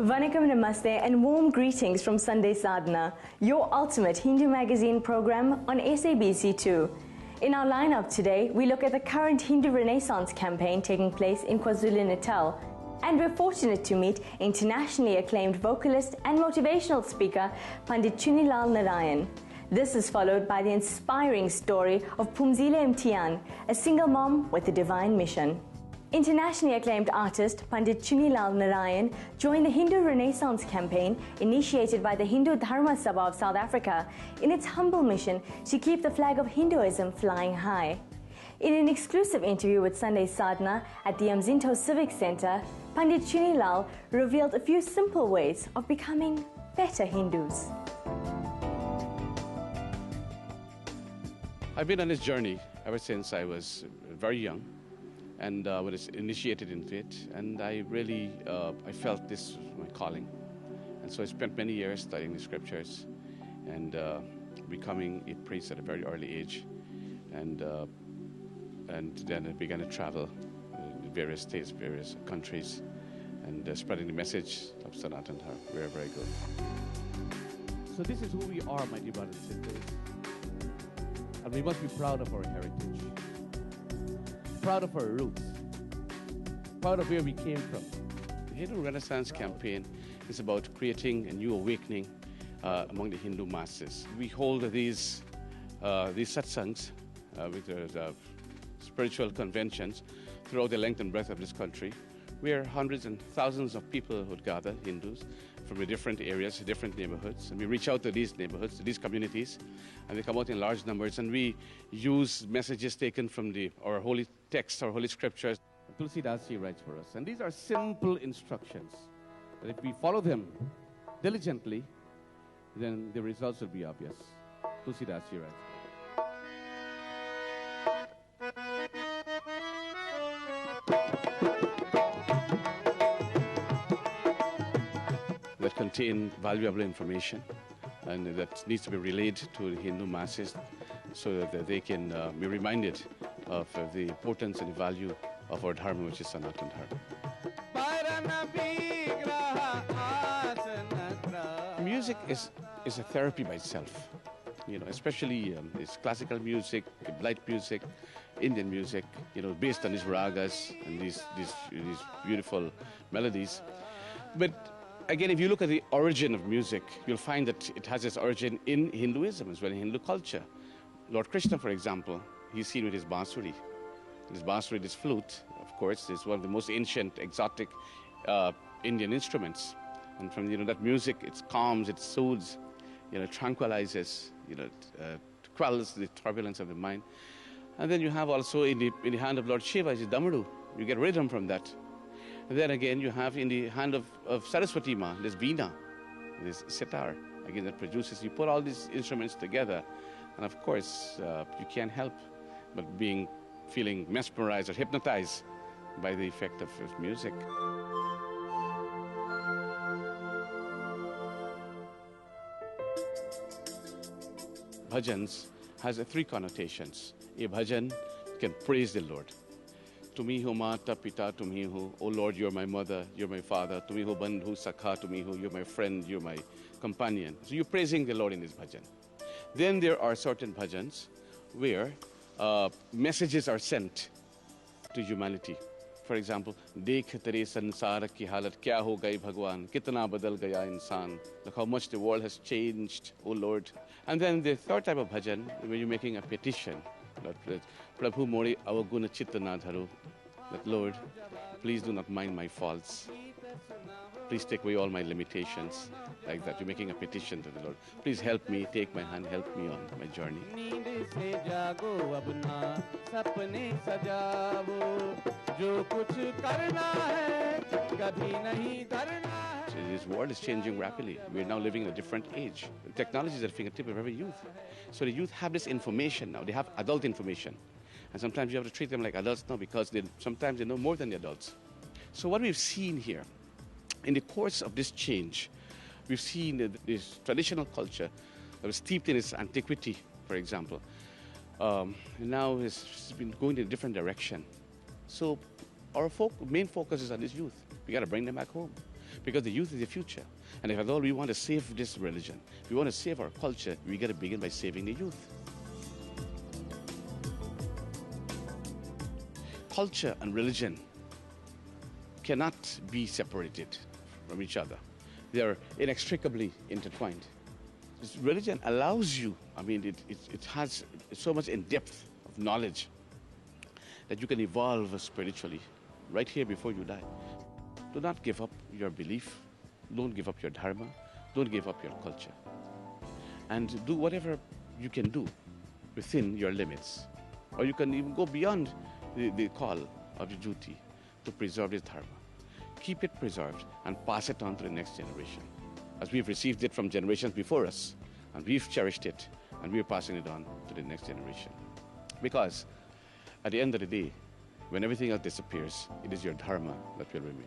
Vanakkam Namaste and warm greetings from Sunday Sadhana, your ultimate Hindu magazine program on SABC2. In our lineup today, we look at the current Hindu Renaissance campaign taking place in KwaZulu-Natal, and we're fortunate to meet internationally acclaimed vocalist and motivational speaker Pandit Chunelall Narine. This is followed by the inspiring story of Phumzile Mthiyane, a single mom with a divine mission. Internationally acclaimed artist Pandit Chunelall Narine joined the Hindu Renaissance campaign initiated by the Hindu Dharma Sabha of South Africa in its humble mission to keep the flag of Hinduism flying high. In an exclusive interview with Sunday Sadhana at the Umzinto Civic Centre, Pandit Chunelall revealed a few simple ways of becoming better Hindus. I've been on this journey ever since I was very young, and when I was initiated into it, and I really I felt this was my calling, and so I spent many years studying the scriptures and becoming a priest at a very early age, and then I began to travel in various states, various countries, and spreading the message of Sanatana wherever I go. So this is who we are, my dear brothers and sisters. And we must be proud of our heritage, proud of our roots, proud of where we came from. The Hindu Renaissance campaign is about creating a new awakening among the Hindu masses. We hold these satsangs, which are spiritual conventions, throughout the length and breadth of this country, where hundreds and thousands of people would gather, Hindus, from the different areas, different neighborhoods, and we reach out to these neighborhoods, to these communities, and they come out in large numbers, and we use messages taken from our holy texts, our holy scriptures. Tulsidasi writes for us, and these are simple instructions, that if we follow them diligently, then the results will be obvious. Tulsidasi writes. That contain valuable information and that needs to be relayed to the Hindu masses so that they can be reminded of the importance and the value of our Dharma, which is Sanatana Dharma. Music is a therapy by itself, especially it's classical music, light music, Indian music, based on these ragas and these beautiful melodies. But again, if you look at the origin of music, you'll find that it has its origin in Hinduism as well, in Hindu culture. Lord Krishna, for example, he's seen with his bansuri. His bansuri, this flute, of course, is one of the most ancient, exotic Indian instruments. And from that music, it calms, it soothes, tranquilizes, quells the turbulence of the mind. And then you have also in the hand of Lord Shiva is the Damadu. You get rhythm from that. And then again, you have in the hand of Saraswati Ma, this Veena, this sitar, again, that produces. You put all these instruments together, and of course, you can't help but feeling mesmerized or hypnotized by the effect of music. Bhajans has three connotations. A bhajan can praise the Lord. Tumi ho mata pita tumi ho, oh Lord, you're my mother, you're my father. Tumi ho bandhu sakha tumi ho, you're my friend, you're my companion. So you're praising the Lord in this bhajan. Then there are certain bhajans where messages are sent to humanity. For example, dekh tere sansar ki halat kya ho gayi Bhagwan, kitna badal gaya insan. Look how much the world has changed, oh Lord. And then the third type of bhajan, where you're making a petition. Prabhu Mori Avaguna Chitta na dharu. That Lord, please do not mind my faults. Please take away all my limitations. Like that, you're making a petition to the Lord. Please help me, take my hand, help me on my journey. This world is changing rapidly. We're now living in a different age. Technology is at the fingertip of every youth. So the youth have this information now. They have adult information. And sometimes you have to treat them like adults now because sometimes they know more than the adults. So what we've seen here, in the course of this change, we've seen this traditional culture that was steeped in its antiquity, for example, now it's been going in a different direction. So our main focus is on this youth. We got to bring them back home. because the youth is the future. And if at all we want to save this religion, we want to save our culture, we got to begin by saving the youth. Culture and religion cannot be separated from each other. They are inextricably intertwined. This religion allows you, I mean, it has so much in depth of knowledge that you can evolve spiritually right here before you die. Do not give up your belief. Don't give up your dharma. Don't give up your culture. And do whatever you can do within your limits. Or you can even go beyond the call of your duty to preserve this dharma. Keep it preserved and pass it on to the next generation, as we've received it from generations before us, and we've cherished it, and we're passing it on to the next generation. Because at the end of the day, when everything else disappears, it is your dharma that will remain.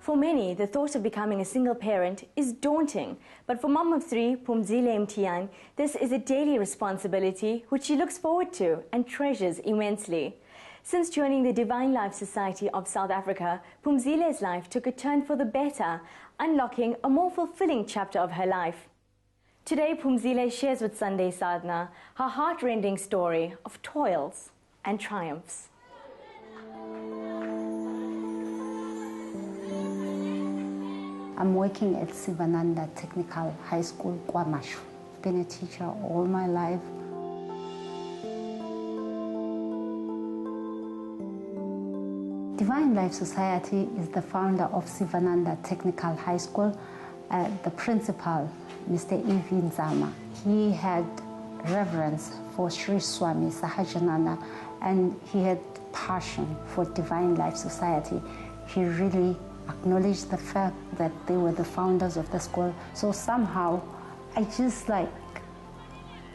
For many, the thought of becoming a single parent is daunting, but for mom of three, Phumzile Mthiyane, this is a daily responsibility which she looks forward to and treasures immensely. Since joining the Divine Life Society of South Africa, Phumzile's life took a turn for the better, unlocking a more fulfilling chapter of her life. Today, Phumzile shares with Sunday Sadhana her heart-rending story of toils and triumphs. I'm working at Sivananda Technical High School, KwaMashu. I've been a teacher all my life. Divine Life Society is the founder of Sivananda Technical High School. The principal, Mr. E.V. Nzama, he had reverence for Sri Swami Sahajananda, and he had passion for Divine Life Society. He really acknowledged the fact that they were the founders of the school. So somehow, I just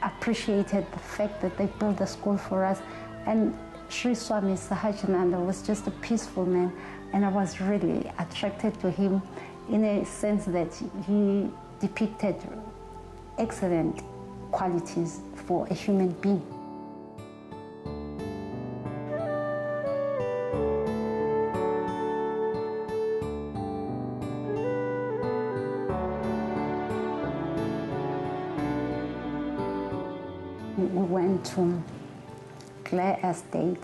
appreciated the fact that they built the school for us. And Sri Swami Sahajananda was just a peaceful man, and I was really attracted to him in a sense that he depicted excellent qualities for a human being. We went to Clare Estate,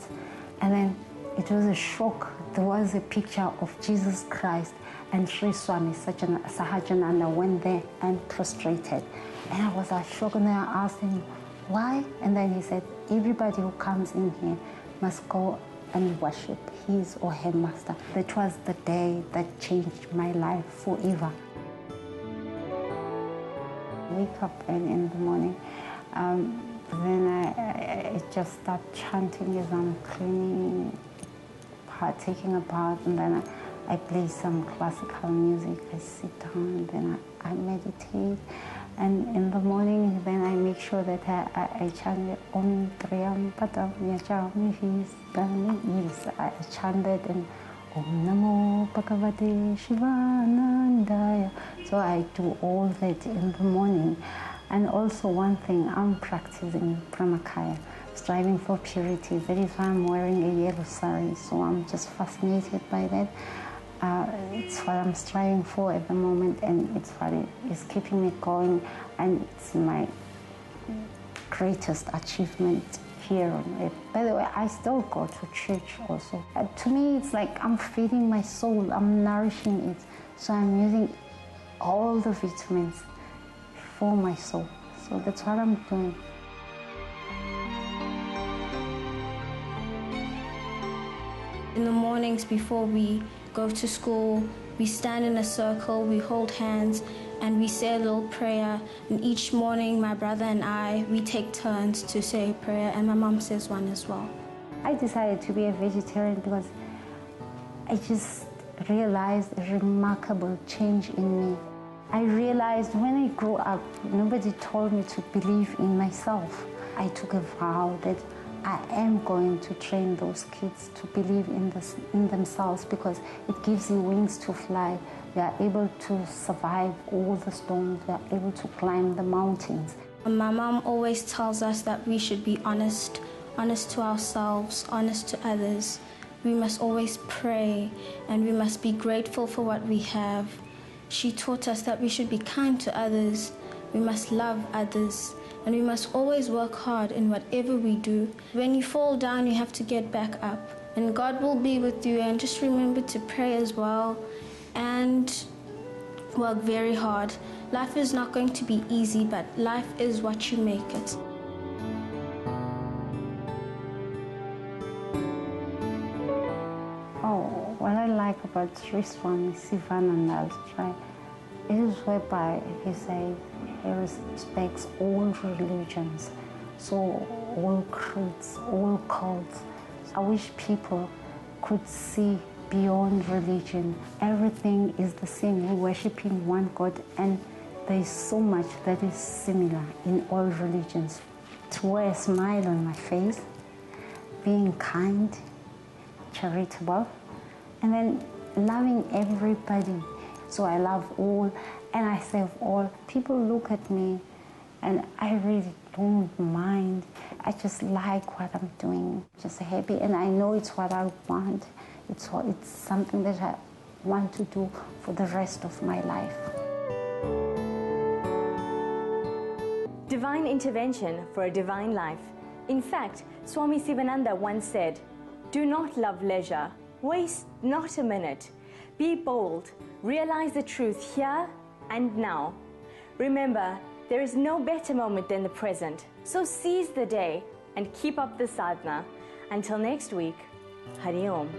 and then it was a shock. There was a picture of Jesus Christ, and Sri Swami Sahajananda went there and prostrated. And I was shocked, and then I asked him, why? And then he said, everybody who comes in here must go and worship his or her master. That was the day that changed my life forever. Wake up early in the morning. Then I just start chanting as I'm cleaning, taking a bath, and then I play some classical music. I sit down, and then I meditate. And in the morning, then I make sure that I chant Om Triyam Padam Yajami His. Yes, I chant that, and Om Namo Bhagavate Shivanandaya. So I do all that in the morning. And also one thing, I'm practicing Brahmacharya, striving for purity. That is why I'm wearing a yellow sari, so I'm just fascinated by that. It's what I'm striving for at the moment, and it's what is keeping me going, and it's my greatest achievement here on earth. By the way, I still go to church also. To me, it's like I'm feeding my soul, I'm nourishing it, so I'm using all the vitamins for my soul. So that's what I'm doing. In the mornings before we go to school, we stand in a circle, we hold hands, and we say a little prayer. And each morning, my brother and I, we take turns to say a prayer, and my mom says one as well. I decided to be a vegetarian because I just realized a remarkable change in me. I realized when I grew up, nobody told me to believe in myself. I took a vow that I am going to train those kids to believe in themselves, because it gives you wings to fly. They are able to survive all the storms. They are able to climb the mountains. My mom always tells us that we should be honest to ourselves, honest to others. We must always pray, and we must be grateful for what we have. She taught us that we should be kind to others, we must love others, and we must always work hard in whatever we do. When you fall down, you have to get back up, and God will be with you. And just remember to pray as well, and work very hard. Life is not going to be easy, but life is what you make it. Oh, what I like about Sri Swami Sivananda's tribe is whereby he says he respects all religions, so all creeds, all cults. I wish people could see beyond religion. Everything is the same. We're worshiping one God, and there is so much that is similar in all religions. To wear a smile on my face, being kind, charitable, and then loving everybody. So I love all, and I serve all. People look at me, and I really don't mind. I just like what I'm doing, just happy, and I know it's what I want. It's something that I want to do for the rest of my life. Divine intervention for a divine life. In fact, Swami Sivananda once said, "Do not love leisure, waste not a minute. Be bold, realize the truth here and now. Remember, there is no better moment than the present, so seize the day and keep up the sadhana." Until next week, Hari Om.